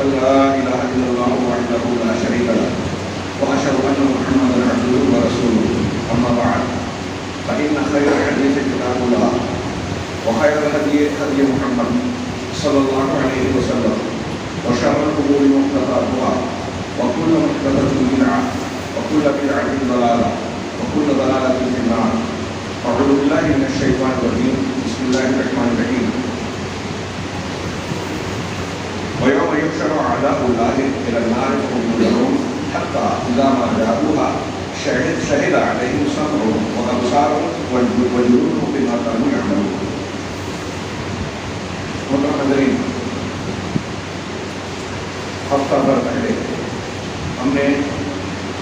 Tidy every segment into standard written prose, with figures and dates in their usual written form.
أن لا إله إلا الله وحده لا شريك له وأشهد أن محمدا عبده ورسوله أما بعد فإن خير الحديث كتاب الله وخير الهدي هدي محمد صلى الله عليه وسلم وشر الأمور محدثاتها وكل محدثة بدعة وكل بدعة ضلالة وكل ضلالة في النار. أعوذ بالله من الشيطان الرجيم. بسم الله الرحمن الرحيم. ويوم يحشر أعداء الله إلى النار فهم يوزعون حتى إذا ما جاءوها شهد عليهم سمعهم وأبصارهم وجلودهم بما كانوا يعملون. محترم ہفتہ بھر پہلے ہم نے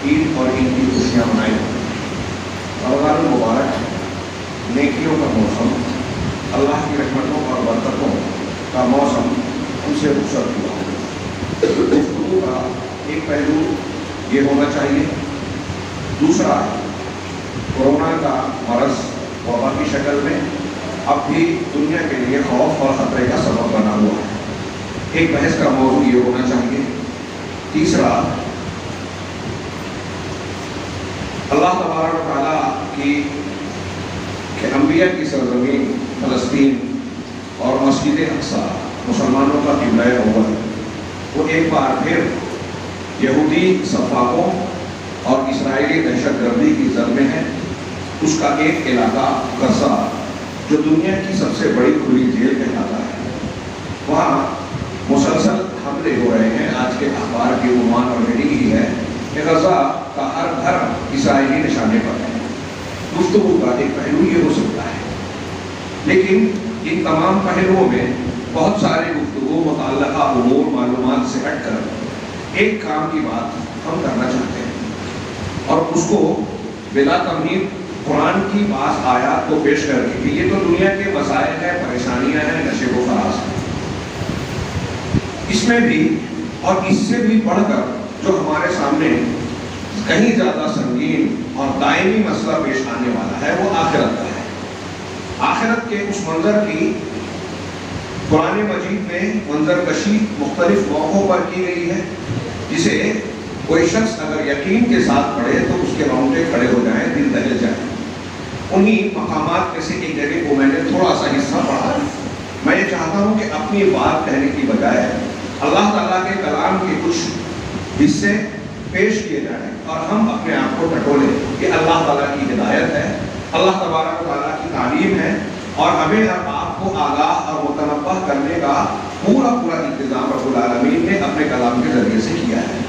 عید اور عید کی خوشیاں منائی. رمضان المبارک نیکیوں کا موسم، اللہ کی رحمتوں اور برکتوں کا موسم ان سے رخصت ہوا. گفتگو کا ایک پہلو یہ ہونا چاہیے. دوسرا، کورونا کا مرض وبا کی شکل میں اب بھی دنیا کے لیے خوف اور خطرے کا سبب بنا ہوا ہے. ایک بحث کا موضوع یہ ہونا چاہیے. تیسرا، اللہ تبارک و تعالیٰ کی کہ انبیاء کی سرزمین فلسطین اور مسجد اقصی مسلمانوں کا قبلہ اول وہ ایک بار پھر یہودی سفاقوں اور اسرائیلی دہشت گردی کی زد میں ہے. اس کا ایک علاقہ غزہ جو دنیا کی سب سے بڑی کھلی جیل کہلاتا ہے، وہاں مسلسل حملے ہو رہے ہیں. آج کے اخبار کی عنوان اور ہیڈنگ ہی ہے کہ غزہ کا ہر گھر اسرائیلی نشانے پر ہے. گفتگو کا ایک پہلو یہ ہو سکتا ہے، لیکن ان تمام پہلوؤں میں بہت سارے گفتگو متعلقہ امور معلومات سے ہٹ کر ایک کام کی بات ہم کرنا چاہتے ہیں، اور اس کو بلا تمہید قرآن کی بعض آیات کو پیش کر کے کہ یہ تو دنیا کے مسائل ہیں، پریشانیاں ہیں، نشیب و فراز ہیں. اس میں بھی اور اس سے بھی بڑھ کر جو ہمارے سامنے کہیں زیادہ سنگین اور دائمی مسئلہ پیش آنے والا ہے وہ آخرت کا ہے. آخرت کے اس منظر کی قرآن مجید میں منظر کشی مختلف موقعوں پر کی گئی ہے، جسے کوئی شخص اگر یقین کے ساتھ پڑھے تو اس کے رونگٹے کھڑے ہو جائیں، دل دہل جائے. انہی مقامات میں سے ایک جگہ کو میں نے تھوڑا سا حصہ پڑھا. میں یہ چاہتا ہوں کہ اپنی بات کہنے کی بجائے اللہ تعالیٰ کے کلام کے کچھ حصے پیش کیے جائیں اور ہم اپنے آپ کو ٹٹولیں کہ اللہ تعالیٰ کی ہدایت ہے، اللہ تبارک و تعالیٰ کی تعلیم ہے، اور ہمیں اور آپ کو آگاہ اور متنبہ کرنے کا پورا انتظام رب العالمین نے اپنے کلام کے ذریعے سے کیا ہے.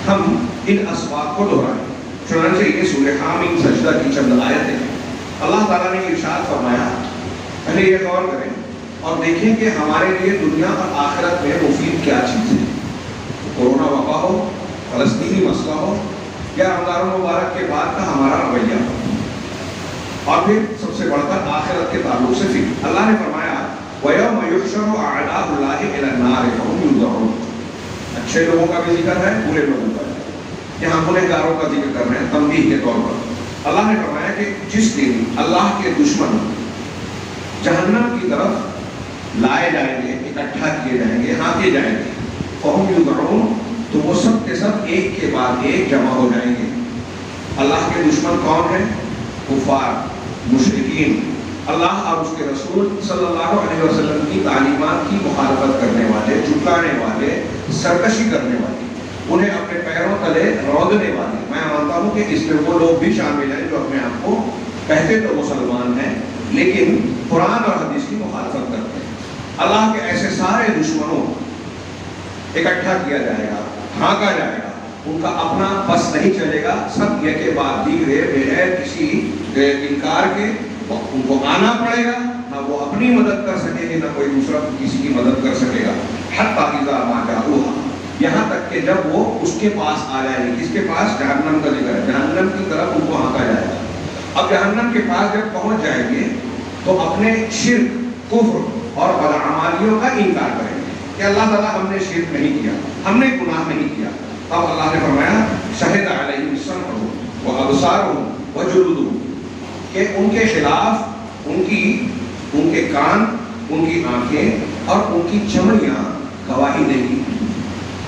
ہم ان اسباب کو دہرائیں. چنانچہ یہ سورہ حامیم سجدہ کی چند آیتیں ہیں. اللہ تعالیٰ نے ارشاد فرمایا، پہلے یہ غور کریں اور دیکھیں کہ ہمارے لیے دنیا اور آخرت میں مفید کیا چیز ہے. کورونا وبا ہو، فلسطینی مسئلہ ہو، یا رمضان المبارک کے بعد کا ہمارا رویہ ہو، اور پھر سب سے بڑھ کر آخرت کے تعلق سے فکر. اللہ نے فرمایا وَيَوْمَ يُحْشَرُ أَعْدَاءُ اللَّهِ إِلَى النَّارِ فَهُمْ يُوزَعُونَ. اچھے لوگوں کا بھی ذکر ہے، برے لوگوں کا بھی. یہاں گنہگاروں کا ذکر کر رہے ہیں تنبیہ کے طور پر. اللہ نے فرمایا کہ جس دن اللہ کے دشمن جہنم کی طرف لائے جائیں گے، اکٹھا کیے جائیں گے، ہانکے جائیں گے، فَهُمْ يُوزَعُونَ، تو وہ سب کے سب ایک کے بعد ایک جمع ہو جائیں گے. اللہ کے دشمن کون ہیں؟ کفار، مشرکین، اللہ اور اس کے رسول صلی اللہ علیہ وسلم کی تعلیمات کی مخالفت کرنے والے، جھٹلانے والے، سرکشی کرنے والے، انہیں اپنے پیروں تلے رودنے والے. میں مانتا ہوں کہ اس میں وہ لوگ بھی شامل ہیں جو اپنے آپ کو کہتے تو مسلمان ہیں لیکن قرآن اور حدیث کی مخالفت کرتے ہیں. اللہ کے ایسے سارے دشمنوں اکٹھا کیا جائے گا، ہانکا جائے گا. ان کا اپنا بس نہیں چلے گا، سب یہ کے بعد دیگرے بغیر کسی انکار کے ان کو آنا پڑے گا. نہ وہ اپنی مدد کر سکیں گے، نہ کوئی دوسرا کسی کی مدد کر سکے گا. حتی اذا ما جاءوها، یہاں تک کہ جب وہ اس کے پاس آ جائیں گے. کس کے پاس؟ جہنم کا ذکر ہے. جہنم کی طرف ان کو ہانکا جائے گا. اب جہنم کے پاس جب پہنچ جائیں گے تو اپنے شرک، کفر اور بدعمالیوں کا انکار کریں گے کہ اللہ تعالیٰ ہم نے شرک نہیں کیا، ہم نے گناہ نہیں کیا. تب اللہ نے فرمایا شہد علیہم سمعہم وابصارہم وجلودہم، کہ ان کے خلاف ان کے کان، ان کی آنکھیں اور ان کی چمڑیاں گواہی دیں گی.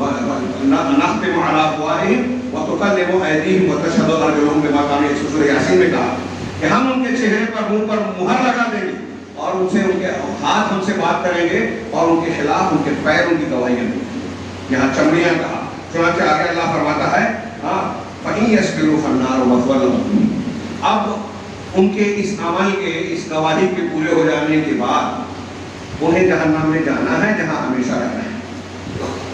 نختم علی افواہہم وتکلمنا ایدیہم وتشہد ارجلہم بما کانوا یکسبون، سورہ یاسین میں کہا کہ ہم ان کے چہرے پر منہ پر مہر لگا دیں گے اور ان سے ان کے ہاتھ ہم سے بات کریں گے اور ان کے خلاف ان کے پیر ان کی گواہیاں دیں گے۔ یہاں چمڑیاں کہا، چنانچہ آگے اللہ فرماتا ہے فَإِن يَصْبِرُوا فَالنَّارُ مَثْوًى لَهُمْ، اب ان کے اس عمل کے، اس گواہی کے پورے ہو جانے کے بعد انہیں جہنم میں جانا ہے جہاں ہمیشہ رہنا ہے۔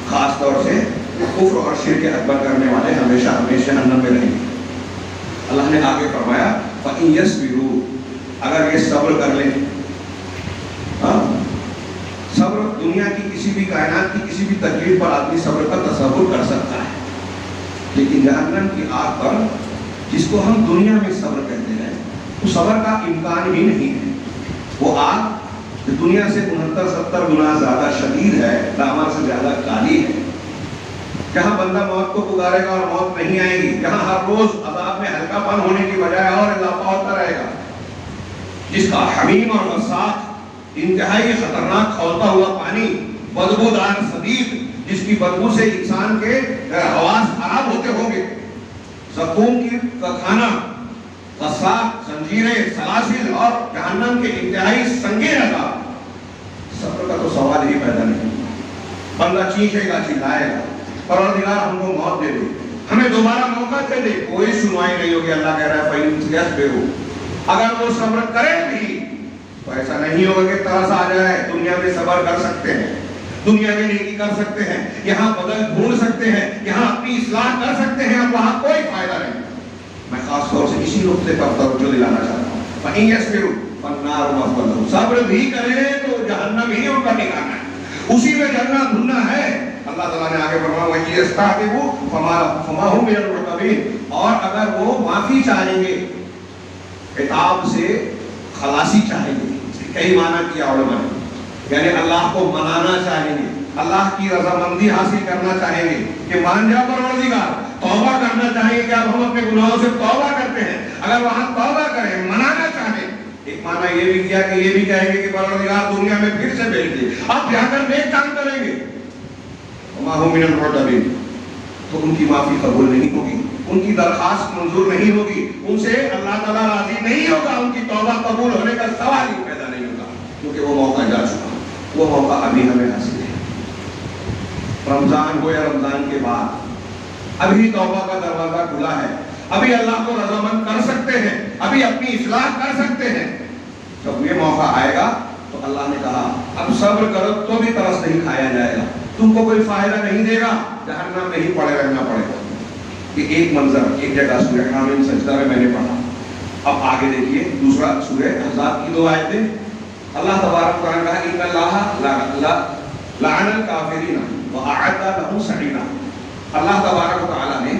خاص طور سے کفر اور شرک اکبر کرنے والے ہمیشہ ہمیشہ جہنم میں رہیں گے۔ اللہ نے آگے فرمایا فَإِن يَصْبِرُوا، اگر یہ صبر کر لیں، صبر دنیا کی کسی بھی کائنات کی کسی بھی تکلیف پر آدمی صبر کا تصور کر سکتا ہے، لیکن جہنم کی آگ پر جس کو ہم دنیا میں صبر کہتے ہیں وہ صبر کا امکان ہی نہیں ہے۔ وہ آگ جو دنیا سے 69-70 گنا زیادہ شدید ہے، دامار سے زیادہ کالی ہے، جہاں بندہ موت کو پکارے گا اور موت نہیں آئے گی، جہاں ہر روز عذاب میں ہلکا پن ہونے کی بجائے اور اضافہ ہوتا رہے گا، جس کا حمیم اور غساق انتہائی خطرناک کھولتا ہوا پانی، بدبودار شدید جس کی بدبو سے انسان کے حواس خراب ہوتے ہوں گے، زقوم کا کھانا، غساق، زنجیریں، سلاسل اور جہنم کے انتہائی سنگین عذاب، صبر کا تو سوال ہی پیدا نہیں ہوگا۔ بندہ چیخے گا، چلائے گا، پروردگار ہم کو موت دے دے، ہمیں دوبارہ موقع دے دے، کوئی سنوائی نہیں ہوگی۔ اللہ کہہ رہا ہے فَإِن يَصْبِرُوا، اگر وہ صبر کرے بھی تو ایسا نہیں ہوگا کہ ترس آ جائے۔ دنیا میں صبر کر سکتے ہیں، دنیا میں نیکی کر سکتے ہیں، یہاں بدل ڈھونڈ سکتے ہیں، یہاں اپنی اصلاح کر سکتے ہیں، اور وہاں کوئی فائدہ نہیں۔ میں خاص طور سے اسی نقطے پر توجہ دلانا چاہتا ہوں، فَإِن يَصْبِرُوا فَالنَّارُ مَثْوًى لَهُمْ، صبر بھی کریں تو جہنم ہی ان کا ٹھکانہ ہے، اسی میں جلنا بھولنا ہے۔ اللہ تعالیٰ نے آگے فرمایا وَإِن يَسْتَعْتِبُوا فَمَا هُمْ مِنَ الْمُعْتَبِينَ، اور اگر وہ معافی چاہیں گے، عتاب سے خلاصی چاہیں گے، کئی معنی کیا علماء نے، یعنی اللہ کو منانا چاہیں گے، اللہ کی رضامندی حاصل کرنا چاہیں گے کہ مان جا پروردگار، توبہ کرنا چاہیں گے کہ اب ہم اپنے گناہوں سے توبہ کرتے ہیں، اگر وہاں توبہ کریں، منانا چاہیں۔ ایک معنی یہ بھی کیا کہ یہ بھی کہیں گے کہ پروردگار دنیا میں پھر سے بھیج دے، اب جا کر نیک کام کریں گے، وَمَا هُمْ مِنَ الْمُعْتَبِينَ، تو ان کی معافی قبول نہیں ہوگی، ان کی درخواست منظور نہیں ہوگی، ان سے اللہ تعالیٰ راضی نہیں ہوگا، ان کی توبہ قبول ہونے کا سوال ہی پیدا نہیں ہوگا، کیونکہ وہ موقع جا چکا، وہ موقع ابھی ہمیں حاصل ہے۔ رمضان ہو یا رمضان کے بعد ابھی توبہ کا دروازہ کھلا ہے، ابھی اللہ کو رضامند کر سکتے ہیں، ابھی اپنی اصلاح کر سکتے ہیں۔ جب یہ موقع آئے گا تو اللہ نے کہا اب صبر کرو تو بھی ترس نہیں کھایا جائے گا، تم کو کوئی فائدہ نہیں دے گا، جہنم میں ہی پڑے رہنا پڑے گا۔ یہ ایک منظر ایک جگہ سورہ حامیم سجدہ میں نے پڑھا۔ اب آگے دیکھیے دوسرا سورہ احزاب کی 2 آیتیں، اللہ تبارک و تعالیٰ نے کہا ان اللہ لعن الکافرین وَأَعَدَّ لَهُمْ سَعِيرًا، اللہ تبارک و تعالیٰ نے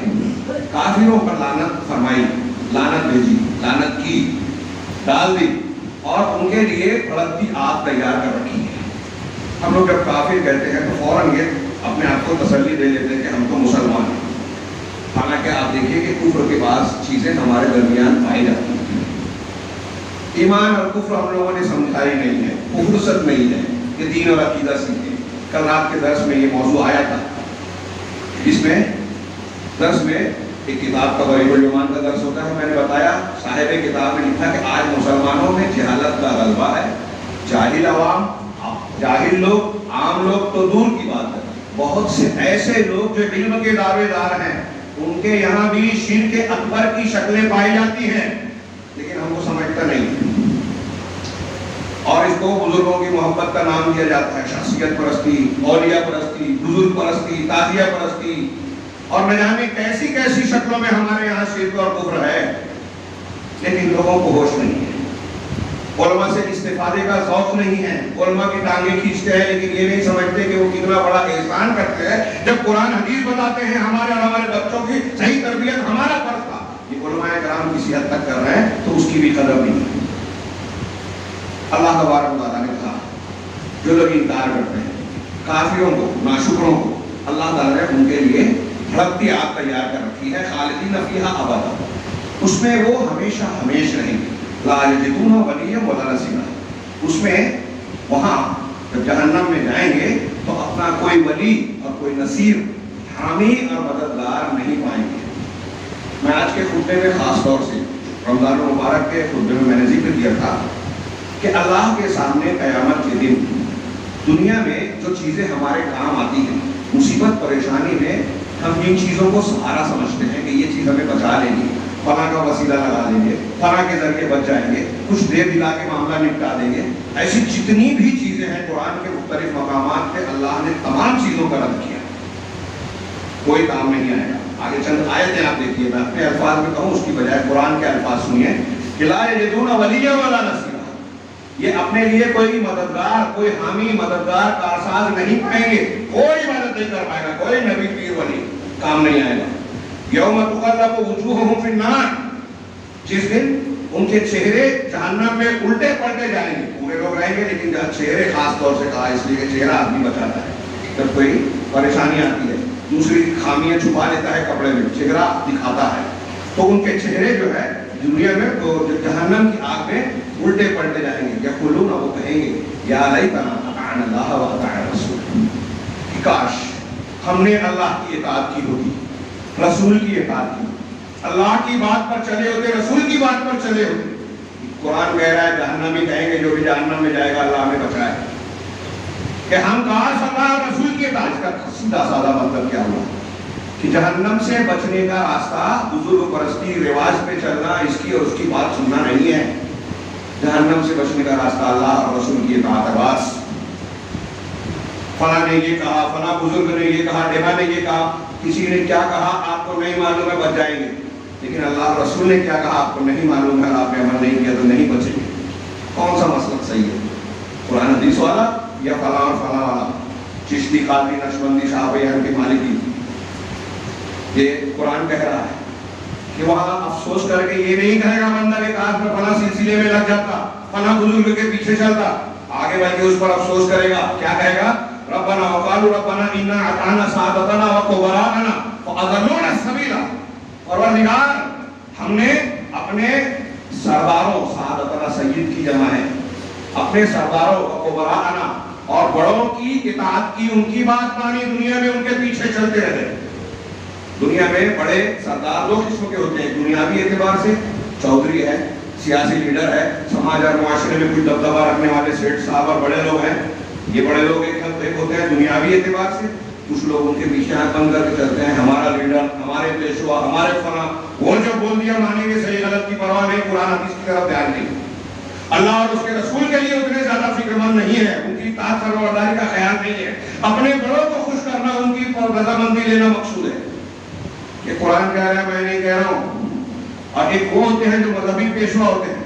کافروں پر لعنت فرمائی، لعنت بھیجی، لعنت کی، ڈال دی، اور ان کے لیے بھڑکتی آگ تیار کر رکھی ہے۔ ہم لوگ جب کافر کہتے ہیں تو فوراً یہ اپنے آپ کو تسلی دے لیتے ہیں کہ ہم تو مسلمان ہیں، حالانکہ آپ دیکھیے کہ کفر کے بعض چیزیں ہمارے درمیان پائی جاتی ہیں۔ ایمان اور کفر ہم لوگوں نے سمجھائی نہیں ہے، وہ فرصت نہیں ہے کہ دین اور عقیدہ سیکھیں۔ کل رات کے درس میں یہ موضوع آیا تھا، اس میں درس میں ایک کتاب کا غریب الایمان کا درس ہوتا ہے، میں نے بتایا صاحب کتاب نے لکھا کہ آج مسلمانوں میں جہالت کا غلبہ ہے، جاہل عوام، جاہل لوگ، عام لوگ تو دور کی بات ہے، بہت سے ایسے لوگ جو علم کے دعوے دار ہیں، ان کے یہاں بھی شرک اکبر کی شکلیں پائی جاتی ہیں، لیکن ہم کو سمجھتا نہیں، اور اس کو بزرگوں کی محبت کا نام دیا جاتا ہے، شخصیت پرستی، اولیاء پرستی، بزرگ پرستی، تازیہ پرستی، اور نہ جانے کیسی کیسی شکلوں میں ہمارے یہاں شرک اور کفر ہے، لیکن لوگوں کو ہوش نہیں ہے، علماء سے استفادے کا ذوق نہیں ہے، علماء کی ٹانگیں کھینچتے ہیں لیکن یہ نہیں سمجھتے کہ وہ کتنا بڑا احسان کرتے ہیں جب قرآن حدیث بتاتے ہیں ہمارے اور ہمارے بچوں کی صحیح تربیت ہمارا فرض تھا، یہ علماء کرام کسی حد تک کر رہے ہیں تو اس کی بھی قدر نہیں ہے۔ اللہ تبارک و تعالیٰ نے کہا جو لوگ انکار کرتے ہیں، کافروں کو، ناشکروں کو، اللہ تعالیٰ نے ان کے لیے بھڑکتی آگ تیار کر رکھی ہے، خالدین فیہا ابدا، اس میں وہ ہمیشہ ہمیش رہیں گے، لا یجدون ولیا ولا نصیرا، اس میں وہاں جب جہنم میں جائیں گے تو اپنا کوئی ولی اور کوئی نصیر حامی اور مددگار نہیں پائیں گے۔ میں آج کے خطبے میں خاص طور سے رمضان المبارک کے خطبے میں نے ذکر کیا تھا کہ اللہ کے سامنے قیامت کے دن دنیا میں جو چیزیں ہمارے کام آتی ہیں، مصیبت پریشانی میں ہم جن چیزوں کو سہارا سمجھتے ہیں کہ یہ چیز ہمیں بچا لے گی، فلاں کا وسیلہ لگا دیں گے، فلاں کے ذریعے بچ جائیں گے، کچھ دیر دلا کے معاملہ نپٹا دیں گے، ایسی جتنی بھی چیزیں ہیں قرآن کے مختلف مقامات پہ اللہ نے تمام چیزوں کا رد کیا، کوئی کام نہیں آئے گا۔ آگے چند آیتیں آپ دیکھیے، میں اپنے الفاظ میں کہوں اس کی بجائے قرآن کے الفاظ سنیے کہ لا یجدون ولیا ولا نصیرا، یہ اپنے لیے کوئی مددگار، کوئی حامی مددگار کارساز نہیں پائیں گے، کوئی مدد نہیں کر پائے گا، کوئی نبی پیر ولی کام نہیں آئے گا۔ یوم تقلب وجوہہم فی النار، جس دن ان کے چہرے جہنم میں الٹے پلٹے جائیں گے، پورے لوگ رہیں گے لیکن چہرے خاص طور سے کہا اس لیے کہ چہرہ آدمی بچاتا ہے جب کوئی پریشانی آتی ہے، دوسری خامیاں چھپا لیتا ہے کپڑے میں، چہرہ دکھاتا ہے، تو ان کے چہرے جو ہے دنیا میں جہنم کی آگ میں الٹے پلٹے جائیں گے۔ یقولون، وہ کہیں گے یا لیتنا اطعنا اللہ و اطعنا الرسول، کاش ہم نے اللہ کی اطاعت کی ہوتی، رسول کی اطاعت کی، اللہ کی بات پر چلے ہوتے، رسول کی بات پر چلے ہوتے۔ قرآن کہہ رہا ہے جہنمی کہیں گے جو بھی جہنم میں جائے گا اللہ ہمیں بچائے، کہ ہم کاش اللہ اور رسول کی اطاعت کا سیدھا سادہ مطلب کیا ہوا کہ جہنم سے بچنے کا راستہ بزرگ پرستی رواج پہ چلنا، اس کی اور اس کی بات سننا نہیں ہے۔ جہنم سے بچنے کا راستہ اللہ اور رسول کی اطاعت ہے۔ بس فلاں نے یہ کہا، فلاں بزرگ نے یہ کہا، ڈیرا نے یہ کہا، کسی نے کیا کہا آپ کو نہیں معلوم ہے، بچ جائیں گے، لیکن اللہ اور رسول نے کیا کہا آپ کو نہیں معلوم ہے، آپ نے عمل نہیں کیا تو نہیں بچیں گے۔ کون سا مسلک صحیح ہے، قرآن حدیث والا یا فلاں اور فلاں والا، چشتی، قادری، نقشبندی، شاہ بیان کی مالکی؟ یہ قرآن کہہ رہا ہے کہ وہاں افسوس کر کے یہ نہیں کہے گا بندہ کہ کاش میں فلاں سلسلے میں لگ جاتا، فلاں بزرگ کے پیچھے چلتا، آگے بلکہ اس پر افسوس کرے گا، کیا کہے گا؟ ربنا وقالوا ربنا انا اطعنا سادتنا وكبراءنا فاضلونا السبيل، پروردگار ہم نے اپنے سرداروں، سادتنا سید کی جمع ہے، اپنے سرداروں وكبراءنا اور بڑوں کی اطاعت کی، ان کی بات مانی، دنیا میں ان کے پیچھے چلتے رہے۔ دنیا میں بڑے سردار دو قسم کے ہوتے ہیں، دنیاوی اعتبار سے چودھری ہے، سیاسی لیڈر ہے، سماج اور معاشرے میں کوئی دبدبہ رکھنے والے سیٹ صاحب اور بڑے لوگ ہیں، یہ بڑے لوگ ایک ہوتے ہیں دنیاوی اعتبار سے، کچھ لوگ ان کے پیچھے آنکھ بند کر کے چلتے ہیں، ہمارا لیڈر، ہمارے پیشوا، ہمارے فلاں، وہ جو بول دیا مانیں گے، صحیح غلط کی پرواہ نہیں، قرآن حدیث کی طرف دھیان نہیں، اللہ اور اس کے رسول کے لیے اتنے زیادہ فکر مند نہیں ہے، ان کی اطاعت فرمانبرداری کا خیال نہیں ہے، اپنے بڑوں کو خوش کرنا، ان کی رضامندی لینا مقصود ہے۔ کہ قرآن کہہ رہا ہے، میں نہیں کہہ رہا ہوں۔ اور ایک وہ ہوتے ہیں جو مذہبی پیشوا ہوتے ہیں،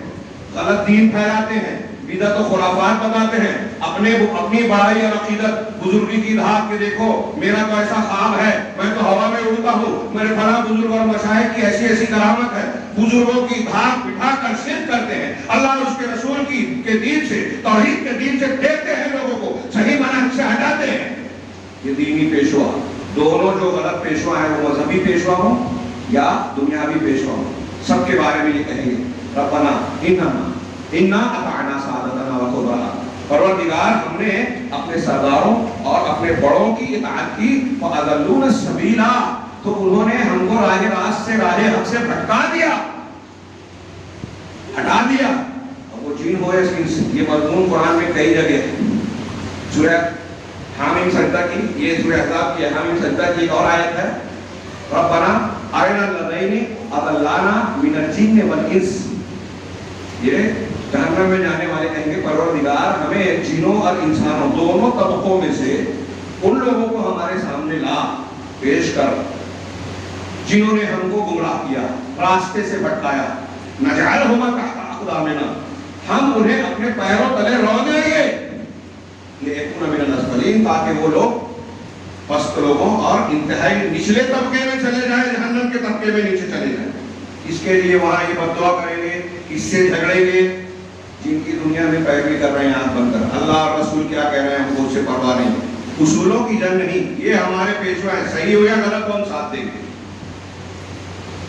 غلط دین پھیلاتے ہیں، بدعت و خرافات بتاتے ہیں، اپنی بڑائی اور عقیدت بزرگی کی دھاک کے دیکھو میرا تو ایسا خواب ہے، میں تو ہوا میں اڑتا ہوں، میرے فلاں بزرگ اور مشائخ کی ایسی ایسی کرامت ہے، بزرگوں کی دھاک بٹھا کر شرک کرتے ہیں، اللہ اور اس کے رسول کے دین سے، توحید کے دین سے پھیرتے ہیں لوگوں کو، صحیح منہج سے ہٹاتے ہیں۔ یہ دینی پیشوا، دونوں جو غلط پیشوا ہیں وہ مذہبی پیشوا ہوں یا دنیاوی پیشوا ہوں، سب کے بارے میں یہ کہیں گے ربنا انا اطعنا سادتنا وكبراءنا، پروردگار ہم نے اپنے سرداروں اور اپنے بڑوں کی اطاعت کی، فاضلونا السبیل، تو انہوں نے ہم کو راہ راست سے، راہ حق سے بھٹکا دیا، ہٹا دیا۔ اور وہ جن ہو یا انس، یہ مضمون قرآن میں کئی جگہ ہے۔ سورہ حامیم سجدہ کی، یہ سورہ احزاب کی حامیم سجدہ کی ایک اور آیت ہے، ربنا ارنا الذین اضلانا من الجن والانس، یہ جہنم میں جانے والے کہیں گے پروردگار ہمیں جنوں اور انسانوں دونوں طبقوں میں سے ان لوگوں کو ہمارے سامنے لا، پیش کر جنہوں نے ہم کو گمراہ کیا، راستے سے بھٹکایا، نجعلہما تحت اقدامنا، ہم انہیں اپنے پیروں تلے رو دیں گے، لیکن من الاسفلین، تاکہ وہ لوگ پست لوگوں اور انتہائی نچلے طبقے میں چلے جائیں، جہنم کے طبقے میں نیچے چلے جائیں۔ اس کے لیے وہاں یہ بددعا کریں گے، اس سے جھگڑیں گے جن کی دنیا میں پیروی کر رہے ہیں آنکھ بند کر، اللہ اور رسول کیا کہہ رہے ہیں ہم کو اس سے پرواہ نہیں، اصولوں کی جنگ نہیں، یہ ہمارے پیشوا ہے، صحیح ہو یا غلط ہم ساتھ دیں گے۔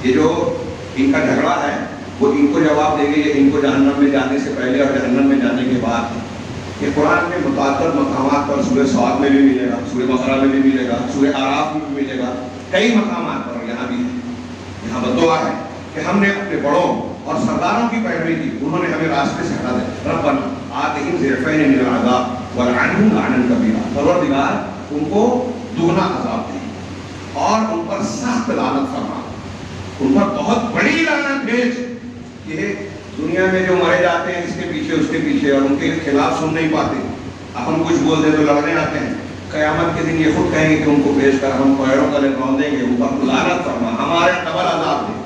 یہ جو ان کا جھگڑا ہے وہ ان کو جواب دیں گے، یہ ان کو جہنم میں جانے سے پہلے اور جہنم میں جانے کے بعد، کہ قرآن میں متعدد مقامات پر سورہ صاد میں بھی ملے گا، سورہ بقرہ میں بھی ملے گا، سورہ اعراف میں بھی ملے گا، کئی مقامات پر یہاں بھی ہے۔ یہاں بدعا ہے کہ ہم نے اپنے بڑوں اور سرداروں کی پیروی کی، انہوں نے ہمیں راستے سے ہٹا دیا۔ ربنا آتہم ضعفین من العذاب والعنہم لعنا کبیرا، پروردگار ان کو دگنا عذاب دے اور ان پر سخت لعنت فرما، ان پر بہت بڑی لعنت بھیج۔ یہ دنیا میں جو مرے جاتے ہیں اس کے پیچھے اور ان کے خلاف سن نہیں پاتے، اب ہم کچھ بول دیں تو لڑنے آتے ہیں، قیامت کے دن یہ خود کہیں گے کہ ان کو بھیج کر ہم پیروں تلے رون دیں گے، اوپر لعنت فرما، ہمارے ڈبل عذاب دے۔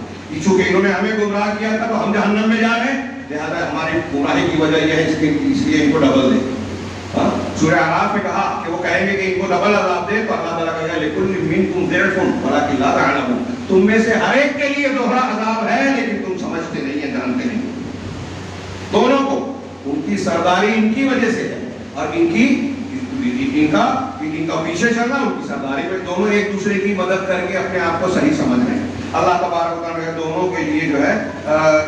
چونکہ انہوں نے ہمیں گمراہ کیا تھا تو ہم جہنم میں جا رہے ہیں، لہٰذا ہماری گمراہی کی وجہ یہ ہے اس لیے ان کو ڈبل دے۔ سورہ اعراف میں کہا کہ وہ کہیں گے کہ ان کو ڈبل عذاب دے، تو اللہ تعالیٰ کہے گا لِكُلِّ مِنكُمْ ضِعْفٌ وَلَكِنْ لَا تَعْلَمُونَ، تم میں سے ہر ایک کے لیے دوہرا عذاب ہے لیکن تم سمجھتے نہیں ہیں، جانتے نہیں۔ دونوں کو ان کی سرداری ان کی وجہ سے ہے اور ان کا پیچھے چلنا ان کی سرداری میں، دونوں ایک دوسرے کی مدد کر کے اپنے آپ کو صحیح سمجھ رہے ہیں۔ اللہ تبارک و تعالیٰ دونوں کے لیے جو ہے